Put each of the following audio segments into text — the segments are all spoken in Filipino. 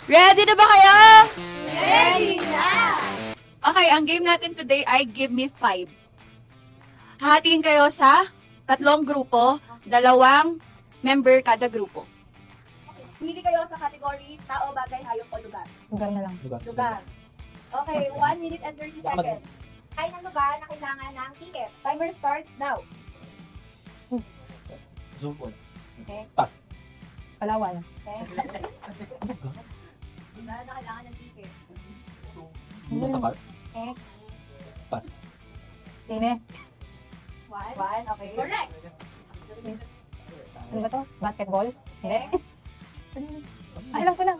Ready na ba kayo? Ready na! Okay, ang game natin today ay Give Me 5. Hahatiin kayo sa 3 grupo, 2 member kada grupo. Pili kayo sa category tao, bagay, hayop o lugar. Lugar na lang. Lugar. Okay, 1 minute and 30 seconds. Ay ng lugar na kailangan ng ticket. Timer starts now. Zoom on. Okay. Pass. Palawan. Okay. Lugar na kailangan ng ticket. Takal. Okay. Pass. Sine. 1, okay. Correct! Ano ba to? Basketball? Hindi. Ay, alam ko na.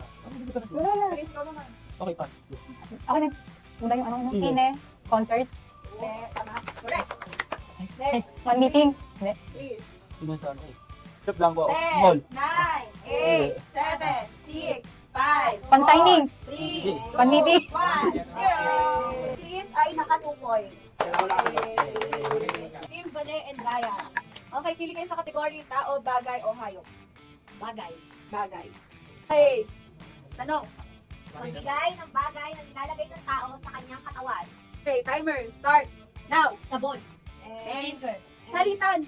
Wala na. Chris, go naman. Okay, pass. Ako na. Muna yung ano. Sine. Sine. Concert. Okay, tama. Correct. Ay, Next. One meeting. Hindi. Please. Iba sa ano eh. Step lang po. 10, Mall. 9, 8, 7, 6, 5, Consigning. 3, One meeting. 1, 0. Please ay naka 2 points. Team Bane and Ryan. Okay, pili kayo sa kategory tao, bagay o hayop. Bagay. Bagay. Okay. Tanong. Magbigay ng bagay na nilalagay ng tao sa kanyang katawan. Okay, timer starts now. Sabon. Skincare. Salitan.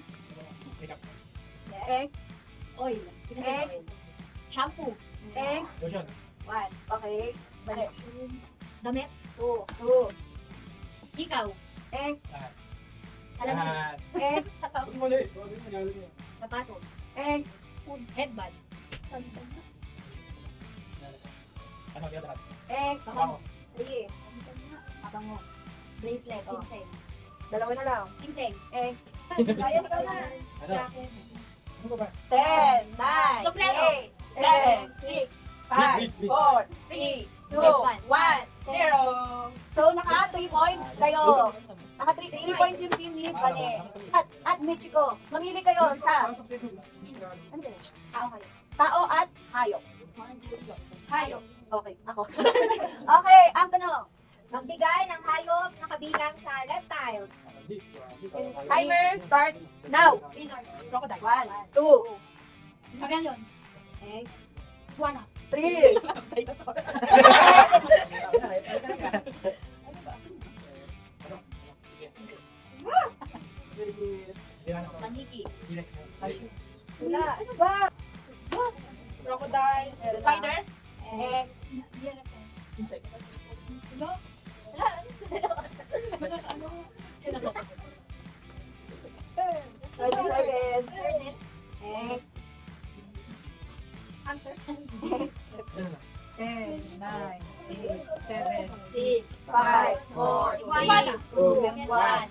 Okay. Oil. Egg. Shampoo. Egg. Lotion. 1. Okay. Bane. Damit. 2. Ikaw. Egg. Pass. Salamin. Egg. Sapatos. Egg. Headband. Ano, kaya lahat? Egg. Bango. 3. Abango. Bracelet. Oh. Singseng. 2 na lang. Singseng. Egg. Ayaw ka na. Ano? Jacket. Ano ba ba? 10, 9, Sombrero. 8, 7, 6, 5, 4, 3, 2, 1, 0. So, naka 3 points kayo. Naka 3 points yung team lead, Bane. At Michiko, mamili kayo sa ano ba? Tao kayo. Tao at hayop. Hayop. Okay, ako. Okay, ang tanong. Magbigay ng hayop na kabilang sa reptiles. Timer starts now. Lizard. 1, 2, Chameleon. Egg. Iguana. 3. Maniki. Wala. Ano ba? Crocodile. Spider. Egg. Ready, seconds. Sernet. Egg. Hamster. 10, 9, 8, 7, 6. 5, 4, 3, 2, 1.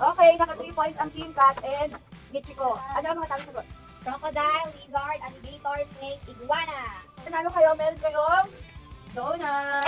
Okay, naka 3 points ang Team Cat and Michiko. Ano ang mga tamang sagot? Crocodile, lizard, alligator, snake, iguana. Nanalo kayo, meron kayong donut.